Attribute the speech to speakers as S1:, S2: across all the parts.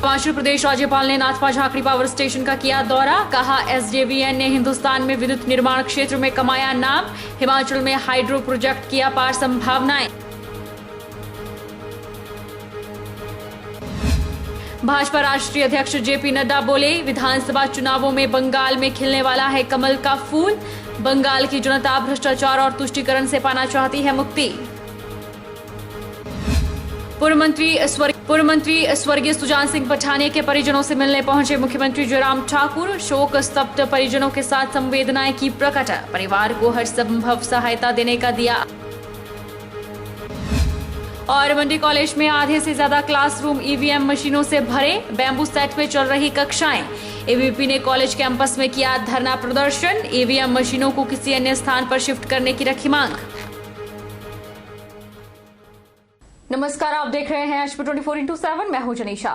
S1: हिमाचल प्रदेश राज्यपाल ने Nathpa Jhakri power station का किया दौरा। कहा एसजेवीएन ने हिंदुस्तान में विद्युत निर्माण क्षेत्र में कमाया नाम। हिमाचल में हाइड्रो प्रोजेक्ट की अपार संभावनाएं। भाजपा राष्ट्रीय अध्यक्ष जेपी नड्डा बोले, विधानसभा चुनावों में बंगाल में खिलने वाला है कमल का फूल। बंगाल की जनता भ्रष्टाचार और तुष्टीकरण से पाना चाहती है मुक्ति। पूर्व मंत्री स्वर्गीय सुजान सिंह पठानिया के परिजनों से मिलने पहुंचे मुख्यमंत्री जयराम ठाकुर। शोक स्तब्ध परिजनों के साथ संवेदनाएं की प्रकट। परिवार को हर संभव सहायता देने का दिया। और मंडी कॉलेज में आधे से ज्यादा क्लासरूम ईवीएम मशीनों से भरे। बैम्बू सेट में चल रही कक्षाएं। एबीवीपी ने कॉलेज कैंपस में किया धरना प्रदर्शन। ईवीएम मशीनों को किसी अन्य स्थान पर शिफ्ट करने की रखी मांग। नमस्कार, आप देख रहे हैं एचपी 24x7। मैं हूं जनीशा।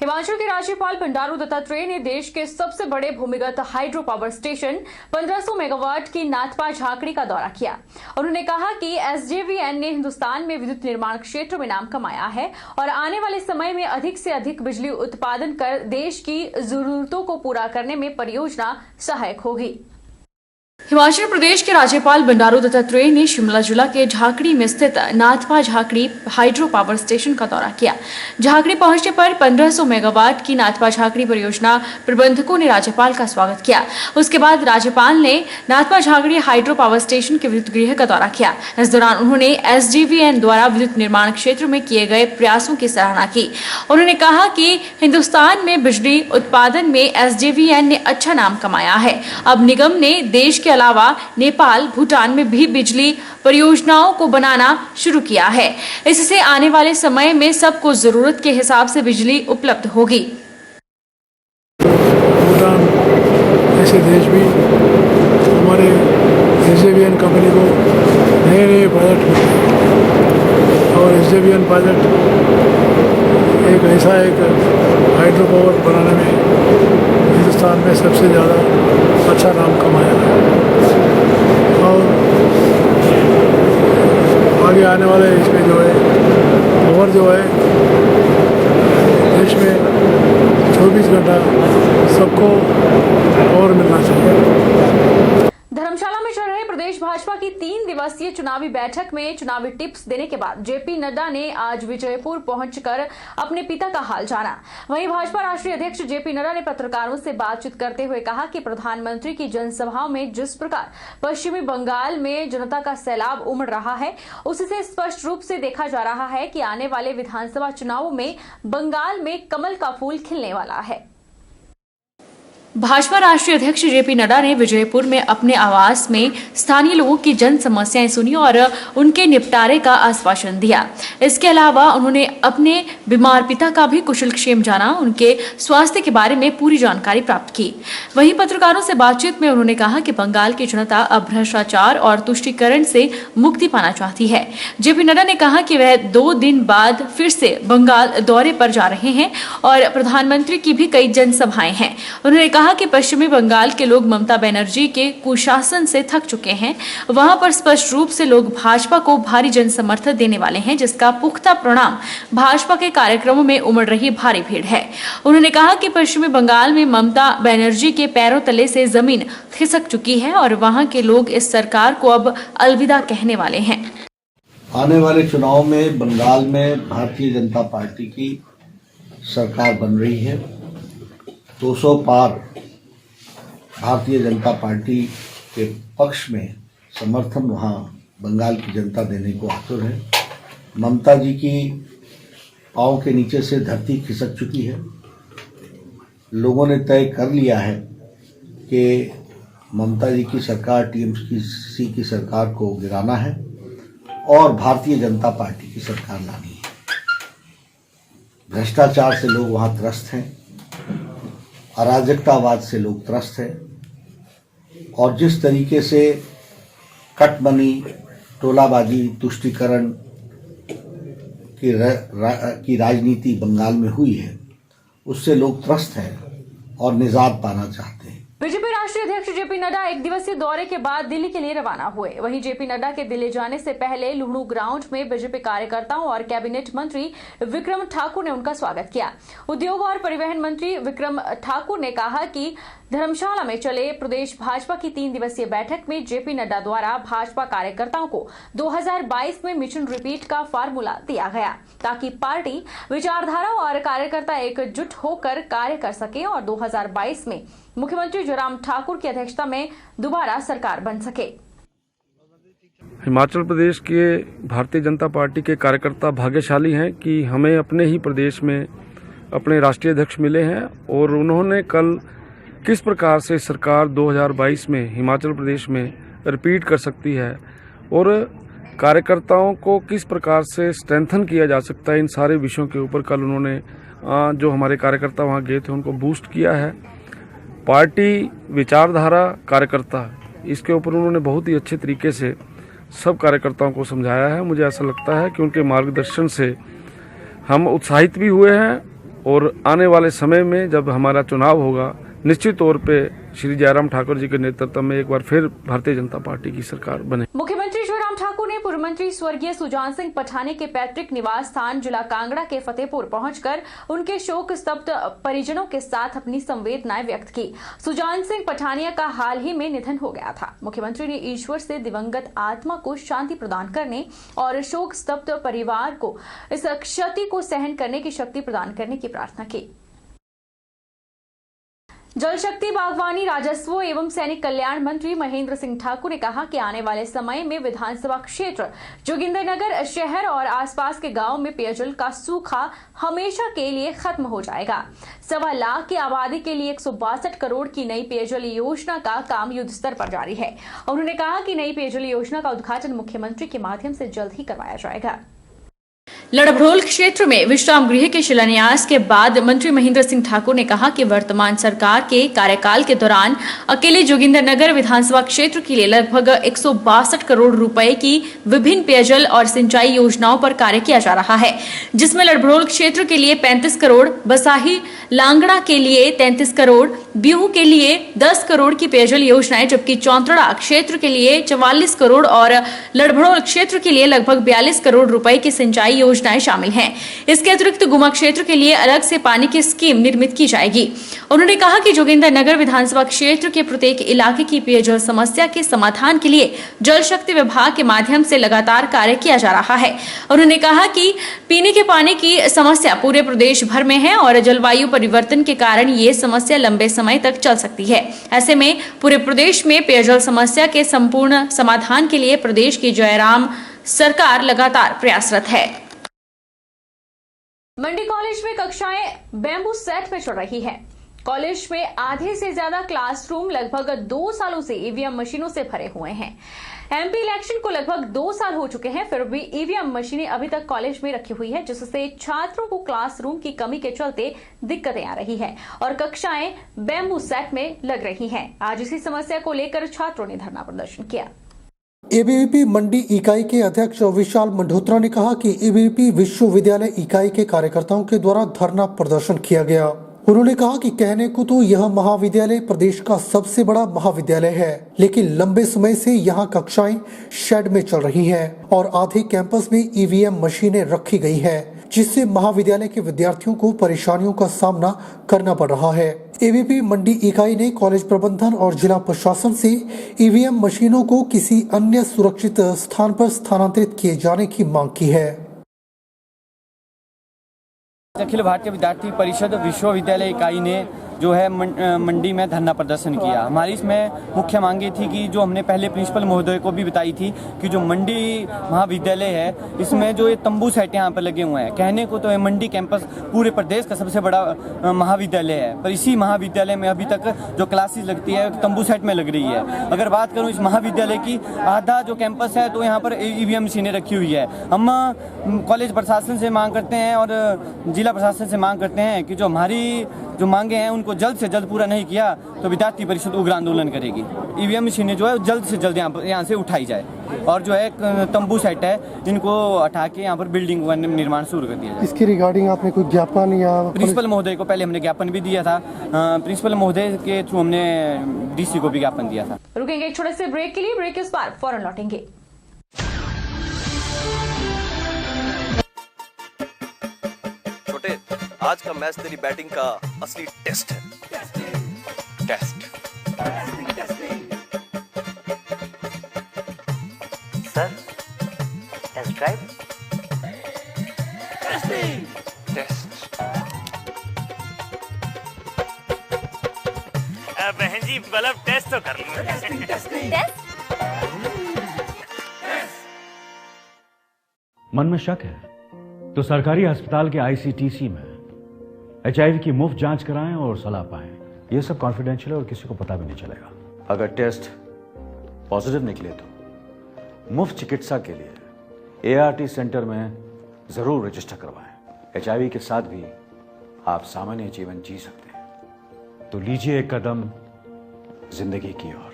S1: हिमाचल के राज्यपाल बंडारू दत्तात्रेय ने देश के सबसे बड़े भूमिगत हाइड्रो पावर स्टेशन 1500 मेगावाट की नाथपा झाकड़ी का दौरा किया। उन्होंने कहा कि एसजेवीएन ने हिंदुस्तान में विद्युत निर्माण क्षेत्र में नाम कमाया है और आने वाले समय में अधिक से अधिक बिजली उत्पादन कर देश की जरूरतों को पूरा करने में परियोजना सहायक होगी। हिमाचल प्रदेश के राज्यपाल बंडारू दत्तात्रेय ने शिमला जिला के झाकड़ी में स्थित Nathpa Jhakri hydro power station का दौरा किया। झाकड़ी पहुंचने पर 1500 मेगावाट की नाथपा झाकड़ी परियोजना प्रबंधकों ने राज्यपाल का स्वागत किया। उसके बाद राज्यपाल ने Nathpa Jhakri hydro power station के विद्युत गृह का दौरा किया। इस दौरान उन्होंने एसजेवीएन द्वारा विद्युत निर्माण क्षेत्र में किए गए प्रयासों की सराहना की। उन्होंने कहा कि हिंदुस्तान में बिजली उत्पादन में एसजेवीएन ने अच्छा नाम कमाया है। अब निगम ने देश के अलावा नेपाल, भूटान में भी बिजली परियोजनाओं को बनाना शुरू किया है। इससे आने वाले समय में सबको जरूरत के हिसाब से बिजली उपलब्ध होगी।
S2: भूटान ऐसे देश भी हमारे एसजेवीएन कंपनी को नए प्रोजेक्ट मिलते हैं और एसजेवीएन प्रोजेक्ट एक ऐसा हाइड्रो पावर बनाने में हिंदुस्तान में सबसे ज़्यादा अच्छा नाम कमाया है और आगे आने वाले इसमें जो है पावर जो है देश में 24 घंटा सबको पावर मिलना चाहिए।
S1: धर्मशाला में चल रहे प्रदेश भाजपा की 3 दिवसीय चुनावी बैठक में चुनावी टिप्स देने के बाद जेपी नड्डा ने आज विजयपुर पहुंचकर अपने पिता का हाल जाना। वहीं भाजपा राष्ट्रीय अध्यक्ष जेपी नड्डा ने पत्रकारों से बातचीत करते हुए कहा कि प्रधानमंत्री की जनसभाओं में जिस प्रकार पश्चिमी बंगाल में जनता का सैलाब उमड़ रहा है, उससे स्पष्ट रूप से देखा जा रहा है कि आने वाले विधानसभा चुनावों में बंगाल में कमल का फूल खिलने वाला है। भाजपा राष्ट्रीय अध्यक्ष जेपी नड्डा ने विजयपुर में अपने आवास में स्थानीय लोगों की जन समस्याएं सुनी और उनके निपटारे का आश्वासन दिया। इसके अलावा उन्होंने अपने बीमार पिता का भी कुशलक्षेम जाना, उनके स्वास्थ्य के बारे में पूरी जानकारी प्राप्त की। वहीं पत्रकारों से बातचीत में उन्होंने कहा कि बंगाल की जनता अब भ्रष्टाचार और तुष्टीकरण से मुक्ति पाना चाहती है। जेपी नड्डा ने कहा कि वह 2 दिन बाद फिर से बंगाल दौरे पर जा रहे हैं और प्रधानमंत्री की भी कई जनसभाएं हैं। उन्होंने कहा कि पश्चिमी बंगाल के लोग ममता बनर्जी के कुशासन से थक चुके हैं। वहां पर स्पष्ट रूप से लोग भाजपा को भारी जन समर्थन देने वाले हैं, जिसका पुख्ता परिणाम भाजपा के कार्यक्रमों में उमड़ रही भारी भीड़ है। उन्होंने कहा कि पश्चिमी बंगाल में ममता बनर्जी के पैरों तले से जमीन खिसक चुकी है और वहां के लोग इस सरकार को अब अलविदा कहने वाले हैं।
S3: आने वाले चुनाव में बंगाल में भारतीय जनता पार्टी की सरकार बन रही है। 200 पार भारतीय जनता पार्टी के पक्ष में समर्थन वहाँ बंगाल की जनता देने को आतुर है। ममता जी की पाँव के नीचे से धरती खिसक चुकी है। लोगों ने तय कर लिया है कि ममता जी की सरकार, टीएमसी की सरकार को गिराना है और भारतीय जनता पार्टी की सरकार लानी है। भ्रष्टाचार से लोग वहाँ त्रस्त हैं, अराजकतावाद से लोग त्रस्त हैं और जिस तरीके से कटमनी, टोलाबाजी, तुष्टीकरण की राजनीति बंगाल में हुई है, उससे लोग त्रस्त हैं और निजात पाना चाहते हैं।
S1: बीजेपी राष्ट्रीय अध्यक्ष जेपी नड्डा एक दिवसीय दौरे के बाद दिल्ली के लिए रवाना हुए। वहीं जेपी नड्डा के दिल्ली जाने से पहले लुहणु ग्राउंड में बीजेपी कार्यकर्ताओं और कैबिनेट मंत्री विक्रम ठाकुर ने उनका स्वागत किया। उद्योग और परिवहन मंत्री विक्रम ठाकुर ने कहा कि धर्मशाला में चले प्रदेश भाजपा की 3 दिवसीय बैठक में जेपी नड्डा द्वारा भाजपा कार्यकर्ताओं को 2022 में मिशन रिपीट का फार्मूला दिया गया, ताकि पार्टी विचारधारा और कार्यकर्ता एकजुट होकर कार्य कर सके और 2022 में मुख्यमंत्री जयराम ठाकुर की अध्यक्षता में दोबारा सरकार बन सके।
S4: हिमाचल प्रदेश के भारतीय जनता पार्टी के कार्यकर्ता भाग्यशाली हैं कि हमें अपने ही प्रदेश में अपने राष्ट्रीय अध्यक्ष मिले हैं और उन्होंने कल किस प्रकार से सरकार 2022 में हिमाचल प्रदेश में रिपीट कर सकती है और कार्यकर्ताओं को किस प्रकार से स्ट्रेंथन किया जा सकता है, इन सारे विषयों के ऊपर कल उन्होंने जो हमारे कार्यकर्ता वहां गए थे उनको बूस्ट किया है। पार्टी विचारधारा कार्यकर्ता, इसके ऊपर उन्होंने बहुत ही अच्छे तरीके से सब कार्यकर्ताओं को समझाया है। मुझे ऐसा लगता है कि उनके मार्गदर्शन से हम उत्साहित भी हुए हैं और आने वाले समय में जब हमारा चुनाव होगा, निश्चित तौर पे श्री जयराम ठाकुर जी के नेतृत्व में एक बार फिर भारतीय जनता पार्टी की सरकार बने।
S1: मुख्यमंत्री जयराम ठाकुर ने पूर्व मंत्री स्वर्गीय सुजान सिंह पठानिया के पैतृक निवास स्थान जिला कांगड़ा के फतेहपुर पहुंचकर उनके शोक स्तब्ध परिजनों के साथ अपनी संवेदनाएं व्यक्त की। सुजान सिंह पठानिया का हाल ही में निधन हो गया था। मुख्यमंत्री ने ईश्वर से दिवंगत आत्मा को शांति प्रदान करने और शोक स्तब्ध परिवार को इस क्षति को सहन करने की शक्ति प्रदान करने की प्रार्थना की। जल शक्ति, बागवानी, राजस्व एवं सैनिक कल्याण मंत्री महेंद्र सिंह ठाकुर ने कहा कि आने वाले समय में विधानसभा क्षेत्र जोगिंद्रनगर शहर और आसपास के गांव में पेयजल का सूखा हमेशा के लिए खत्म हो जाएगा। 1.25 लाख की आबादी के लिए 162 करोड़ की नई पेयजल योजना का काम युद्ध स्तर पर जारी है। उन्होंने कहा कि नई पेयजल योजना का उद्घाटन मुख्यमंत्री के माध्यम से जल्द ही करवाया जाएगा। लड़भड़ोल क्षेत्र में विश्राम गृह के शिलान्यास के बाद मंत्री महेंद्र सिंह ठाकुर ने कहा कि वर्तमान सरकार के कार्यकाल के दौरान अकेले जोगिंद्रनगर विधानसभा क्षेत्र के लिए लगभग 162 करोड़ रुपए की विभिन्न पेयजल और सिंचाई योजनाओं पर कार्य किया जा रहा है, जिसमें लड़भड़ोल क्षेत्र के लिए 35 करोड़, बसाही लांगड़ा के लिए 33 करोड़, ब्यूह के लिए 10 करोड़ की पेयजल योजनाएं, जबकि चौंतड़ा क्षेत्र के लिए 44 करोड़ और लड़भड़ोल क्षेत्र के लिए लगभग 42 करोड़ रुपए की सिंचाई योजनाएं शामिल हैं। इसके अतिरिक्त गुमा क्षेत्र के लिए अलग से पानी की स्कीम निर्मित की जाएगी। उन्होंने कहा कि जोगिंद्रनगर विधानसभा क्षेत्र के प्रत्येक इलाके की पेयजल समस्या के समाधान के लिए जल शक्ति विभाग के माध्यम से लगातार कार्य किया जा रहा है। उन्होंने कहा कि पीने के पानी की समस्या पूरे प्रदेश भर में है और जलवायु परिवर्तन के कारण ये समस्या लंबे समय तक चल सकती है। ऐसे में पूरे प्रदेश में पेयजल समस्या के संपूर्ण समाधान के लिए प्रदेश की जयराम सरकार लगातार प्रयासरत है। मंडी कॉलेज में कक्षाएं बैम्बू सेट में चल रही है। कॉलेज में आधे से ज्यादा क्लासरूम लगभग 2 सालों से ईवीएम मशीनों से भरे हुए हैं। एमपी इलेक्शन को लगभग 2 साल हो चुके हैं, फिर भी ईवीएम मशीनें अभी तक कॉलेज में रखी हुई है, जिससे छात्रों को क्लासरूम की कमी के चलते दिक्कतें आ रही है और कक्षाएं बैम्बू सेट में लग रही हैं। आज इसी समस्या को लेकर छात्रों ने धरना प्रदर्शन किया।
S5: एबीवीपी मंडी इकाई के अध्यक्ष विशाल मंडोत्रा ने कहा कि एबीवीपी विश्वविद्यालय इकाई के कार्यकर्ताओं के द्वारा धरना प्रदर्शन किया गया। उन्होंने कहा कि कहने को तो यह महाविद्यालय प्रदेश का सबसे बड़ा महाविद्यालय है, लेकिन लंबे समय से यहाँ कक्षाएं शेड में चल रही हैं और आधे कैंपस में ईवीएम मशीनें रखी गई हैं, जिससे महाविद्यालय के विद्यार्थियों को परेशानियों का सामना करना पड़ रहा है। एबीवीपी मंडी इकाई ने कॉलेज प्रबंधन और जिला प्रशासन से ईवीएम मशीनों को किसी अन्य सुरक्षित स्थान पर स्थानांतरित किए जाने की मांग की है।
S6: अखिल भारतीय विद्यार्थी परिषद विश्वविद्यालय इकाई ने जो है मंडी में धरना प्रदर्शन किया। हमारी इसमें मुख्य मांगे थी कि जो हमने पहले प्रिंसिपल महोदय को भी बताई थी कि जो मंडी महाविद्यालय है, इसमें जो ये तंबू सेट यहाँ पर लगे हुए हैं। कहने को तो ये मंडी कैंपस पूरे प्रदेश का सबसे बड़ा महाविद्यालय है, पर इसी महाविद्यालय में अभी तक जो क्लासेस लगती है तंबू सेट में लग रही है। अगर बात करूँ इस महाविद्यालय की, आधा जो कैंपस है तो यहाँ पर ईवीएम मशीनें रखी हुई है। हम कॉलेज प्रशासन से मांग करते हैं और जिला प्रशासन से मांग करते हैं कि जो हमारी जो मांगे हैं इनको जल्द से जल्द पूरा नहीं किया तो विद्यार्थी परिषद उग्र आंदोलन करेगी। ईवीएम मशीनें जो है जल्द से जल्द यहाँ से उठाई जाए और जो है तंबू सेट है इनको हटा के यहाँ पर बिल्डिंग का निर्माण शुरू कर दिया जाए।
S5: इसकी रिगार्डिंग आपने कोई ज्ञापन या
S6: प्रिंसिपल महोदय को पहले हमने ज्ञापन भी दिया था, प्रिंसिपल महोदय के थ्रू हमने डीसी को भी ज्ञापन दिया था।
S1: रुकेंगे एक छोटे से ब्रेक के लिए, ब्रेक के बाद फौरन लौटेंगे।
S7: छोटे, आज का मैच तेरी बैटिंग का असली टेस्ट है। Test
S8: sir, test drive.
S7: Test
S8: बहन जी बल्ब टेस्ट तो कर लो।
S9: मन में शक है तो सरकारी अस्पताल के आईसीटीसी में HIV की मुफ्त जांच कराएं और सलाह पाएं। यह सब कॉन्फिडेंशियल है और किसी को पता भी नहीं चलेगा। अगर टेस्ट पॉजिटिव निकले तो मुफ्त चिकित्सा के लिए ART सेंटर में जरूर रजिस्टर करवाएं। HIV के साथ भी आप सामान्य जीवन जी सकते हैं। तो लीजिए एक कदम जिंदगी की ओर।